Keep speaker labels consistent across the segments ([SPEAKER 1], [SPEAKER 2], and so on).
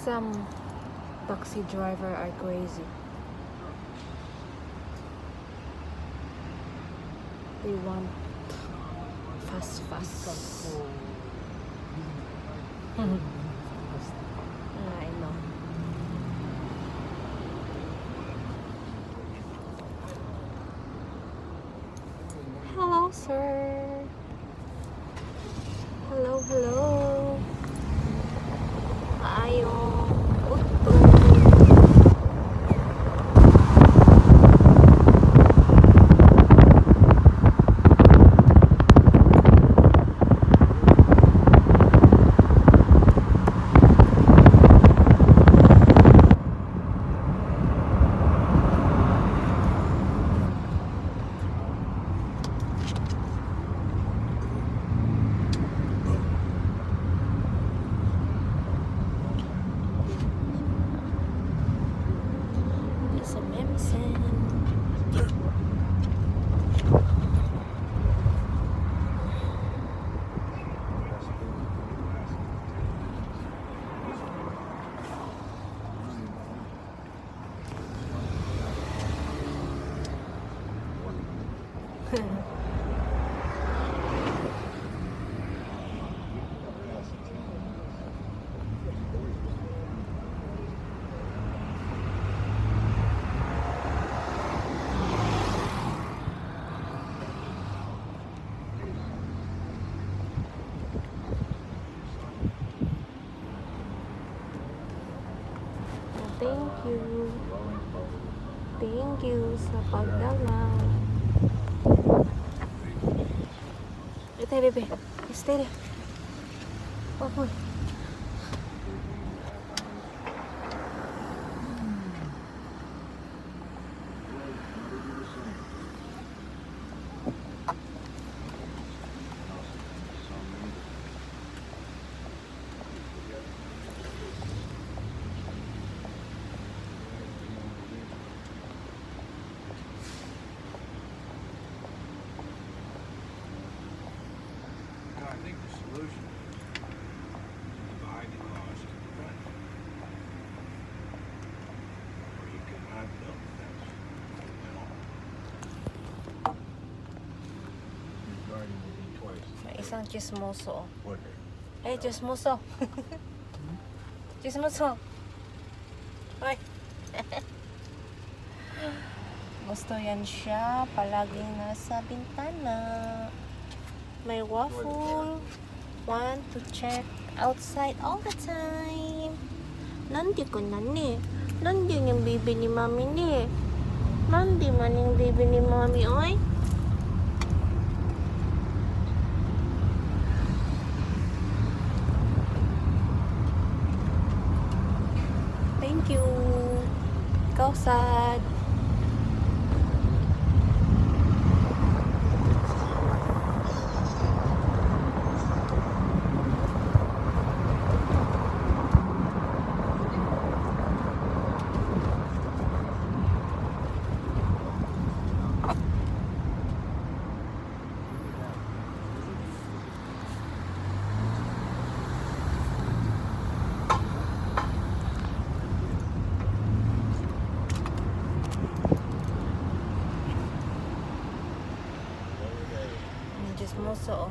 [SPEAKER 1] Some taxi driver are crazy. They want fast. I know. Hello, sir. Hello. Kayo. Uto. Thank you sa pagdalaw. Ito, bebe. Stay there. Oh. Isang chismoso. Hey, chismoso. Chismoso. Hoy. Gusto yan siya. Palaging nasa bintana. May waffle. Want to check outside all the time. Nandi ko na ni. Nandi yung baby ni mami ni. Nandi man yung baby ni mami, oy. Thank you. Go sad. Chismoso.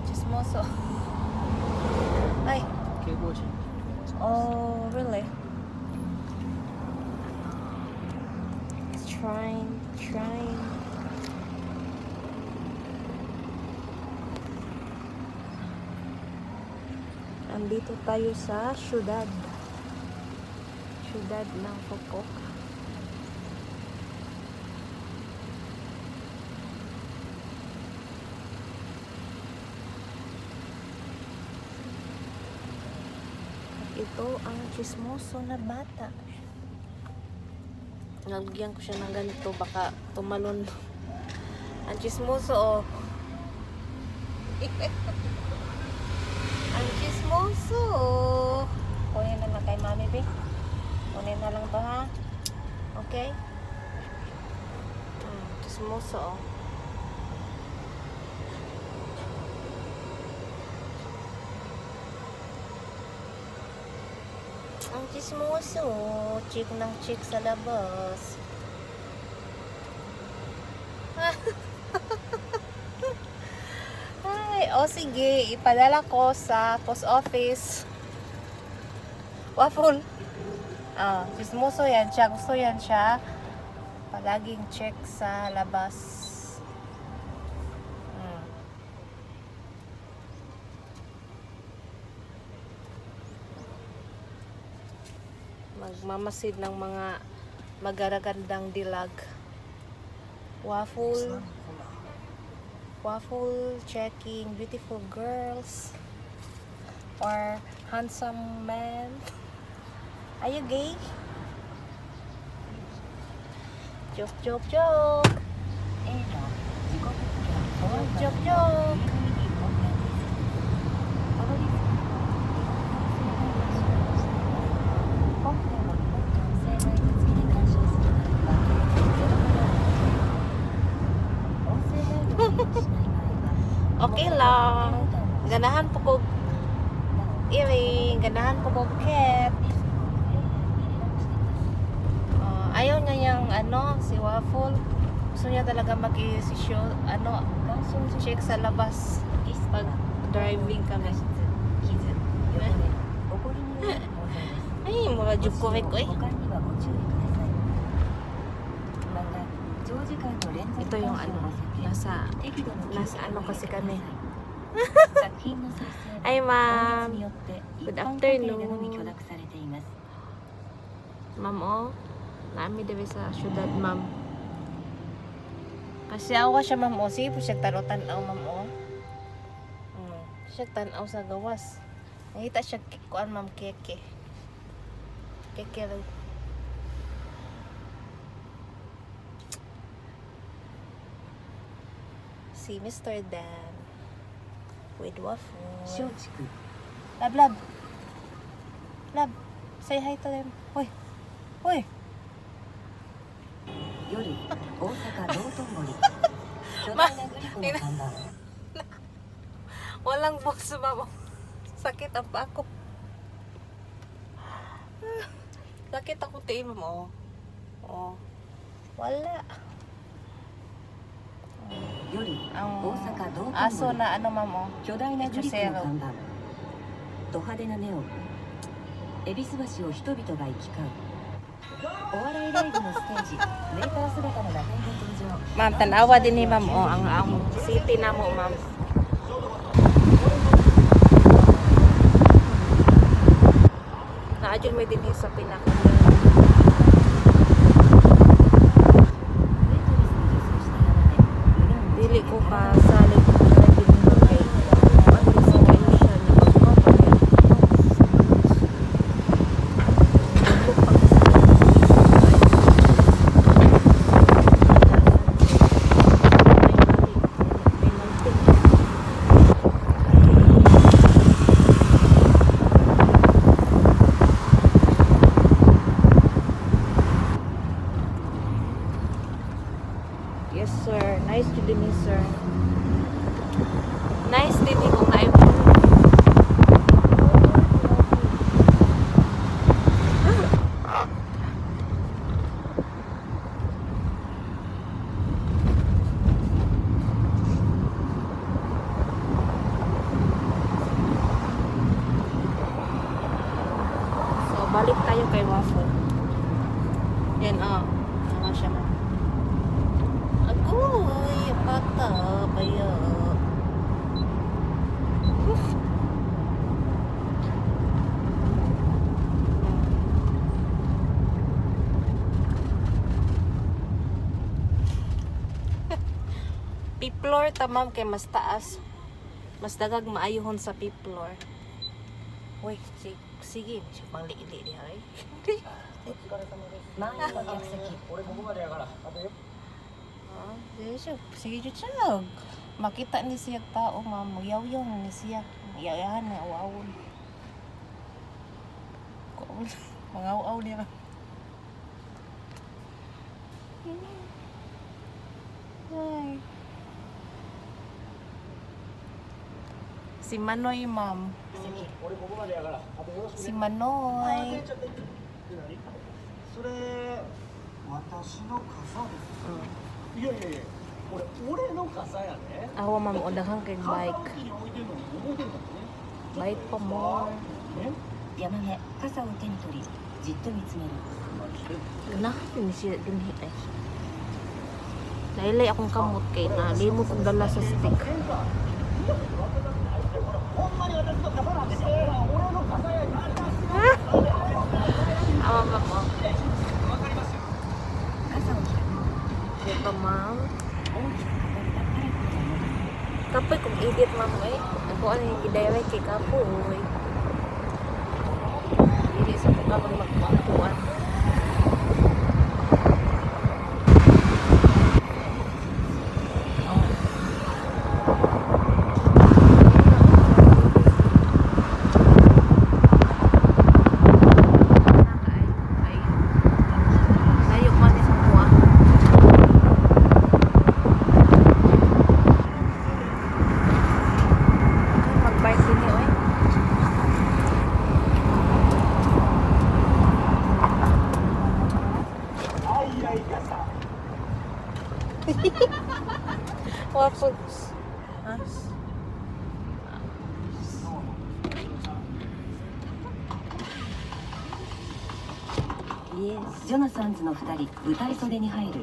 [SPEAKER 1] Chismoso. Ay. Oh, really? It's trying. Andito tayo sa syudad ng Fukuoka. Ito ang chismoso na bata. Nalagyan ko siya ng ganito, baka tumalon. Ang chismoso, oh. Ang chismoso. Kunin na kay mami, be. Kunin na lang to, ha? Okay? Chismoso, oh. chismoso. Chick ng chick sa labas. Ay, o sige, ipadala ko sa post office. Waffle. Chismoso yan siya. Gusto yan siya. Palaging check sa labas. Magmamasid ng mga magaragandang dilag. Waffle checking beautiful girls or handsome men. Are you gay? Joke. Joke. Okay lang. Ganahan po kog earring, ganahan po kog cat. Ayaw niya yung si Waffle. Gusto niya talaga mag-i-show, check sa labas pag driving kami. Ay, mga jukorek ko eh. Ito yung nasa kasi kami. Ay ma'am, good afternoon. Ma'am nami dito sa syudad ma'am. Kasi awa siya ma'am sige po siya tanaw ma'am siya tanaw sa gawas. Nakita siya kuan ma'am keke lang. Si Mr. Dan with waffle. Lab. Say hi to them. Hoy. Walang box ma'am. Sakit ang pa ako. Sakit ako tiim mo. Wala. Ang aso na ma'am Chusero.
[SPEAKER 2] ド派手なネオン恵比寿橋を人々が行き交うお笑いライブのステージメーター姿のラテンが登場
[SPEAKER 1] Ma'am, tanawa din ni ma'am ang city na mo ma'am. Naadyo may din sa pinaka. Dili ko pa salit Yes sir, nice to meet you sir. Nice to meet you kung na So balik tayo kay Waffle. Yan siya ma'am. Agoy, bata, baya. Piplor tamam kay mas taas. Mas dagag maayuhon sa piplor. Uy, sige, siya pang liili di ay.
[SPEAKER 2] 満員の客席
[SPEAKER 1] Sige siya. Makita ni siya tao, ma'am. Magyaw-yaw ni siya. Magyayahan na awawon. Mangaw-aw niya. Ay. Si Manoy, ma'am.
[SPEAKER 3] 俺ここまでやからあとよろしく
[SPEAKER 1] Si
[SPEAKER 3] ね
[SPEAKER 1] Manoy.
[SPEAKER 3] それ私の傘です
[SPEAKER 1] Mm.
[SPEAKER 3] いやいやいや俺の傘やね
[SPEAKER 1] Ako, ma'am, udahan kay
[SPEAKER 3] 傘
[SPEAKER 1] bike.
[SPEAKER 3] 置きに置いてんのに覚えてんだもんね
[SPEAKER 1] Bike pa mo.
[SPEAKER 3] え
[SPEAKER 2] 山根傘を手に取りじっと見つめる
[SPEAKER 1] Ganahan din siya dinhi ay. Nailay akong kamot kay na limot kong dala sa stick.
[SPEAKER 3] ほんまに私の傘なんですよ俺の傘やね
[SPEAKER 1] Awa, ma'am. Oh.
[SPEAKER 2] 傘を開く
[SPEAKER 1] Ito, ma'am.
[SPEAKER 2] 大きく書かれたパレットを持つ
[SPEAKER 1] Kapoy kung edit, ma'am. Ay, ako ano yung i-direct kay Kapoy. Hindi sa kung kapag magpapatuan. Waffles. Huh? Yes.
[SPEAKER 2] ジョナサンズの2人舞台袖に入る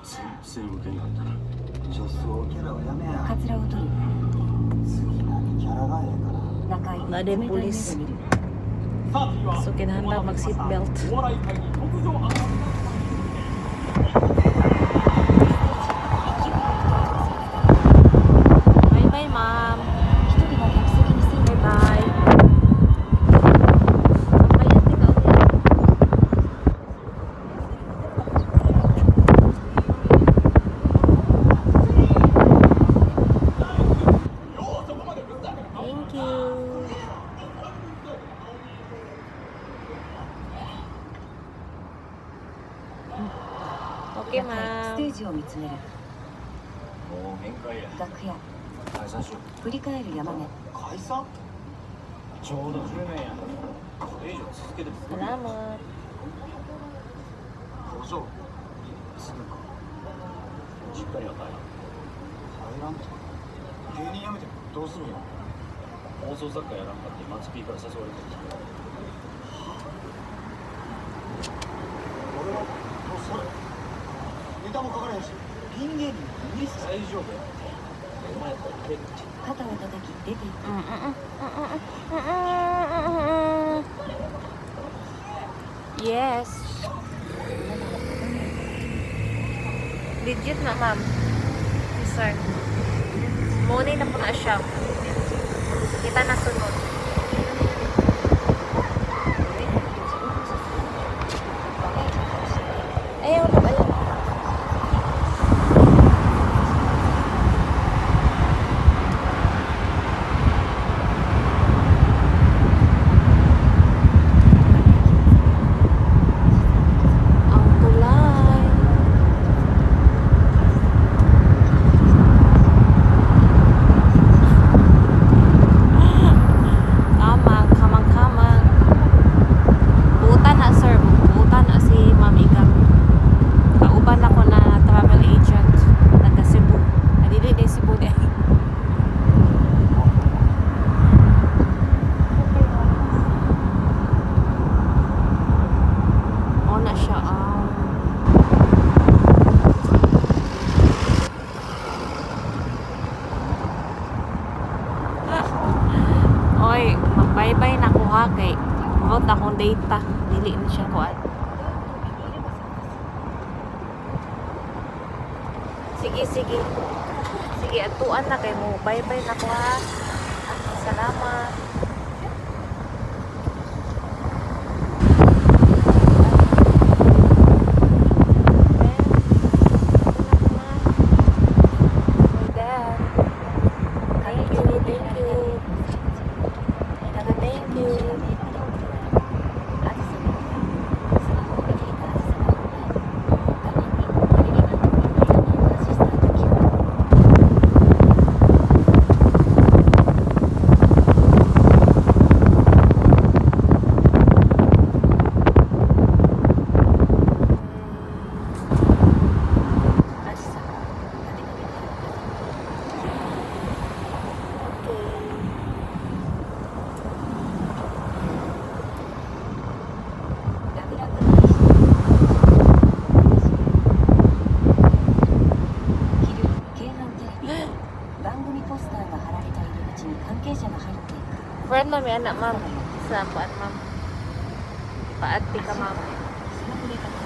[SPEAKER 3] 先生向けになったら女装キャラはやめや
[SPEAKER 2] カツラを取る
[SPEAKER 3] 次何キャラがええから
[SPEAKER 2] 中井
[SPEAKER 1] なで
[SPEAKER 2] 冷たい目で見る
[SPEAKER 1] So, kinahanda mag-seatbelt.
[SPEAKER 3] お笑い界に特上上がる
[SPEAKER 1] Bye-bye, ma'am.
[SPEAKER 2] 一人が客席に座る
[SPEAKER 1] Bye-bye. Kapayan, ikaw yan. Thank you. Okay,
[SPEAKER 2] 中井ステ
[SPEAKER 1] ma'am.
[SPEAKER 2] ージを見つめる
[SPEAKER 3] もう限界や
[SPEAKER 2] 楽屋
[SPEAKER 3] 解散しよう
[SPEAKER 2] 振り返る山根
[SPEAKER 3] 解散ちょうど10年やこれ以上続けても
[SPEAKER 1] Salamat.
[SPEAKER 3] 工場すぐか実家には帰らん帰らんって芸人辞めてどうするんや放送作家やらんかってマツピーから誘われてる俺はもうそれネタも書かれへんしピン芸人無理っす大丈夫やお前やったらいける
[SPEAKER 2] 肩を叩き出ていく
[SPEAKER 1] Yes. Legit na, ma'am. Yes, sir. Money na po na siya. Kita na sunod. Ayaw na ba? Ang kulay. Kamang, kamang, kamang. Buutan na, sir. Buutan na si Ma'am Iga. Kauban ako na travel agent. Taga Cebu. Adili din Cebu din. O na siya. Oy, mag-bye-bye na ko ha kay mount akong data. Dili na siya kuan. Sige, sige. Sige, atuan na kay mo. Bye-bye na ko ha. Salamat. Thank you, thank you. Thank you.
[SPEAKER 2] 「組ポスターが貼られた入り口に関係者が入っていく。
[SPEAKER 1] Friend ma'am, yan na ma'am. Sa kuan ma'am. Paati ka ma'am.
[SPEAKER 2] スマホで確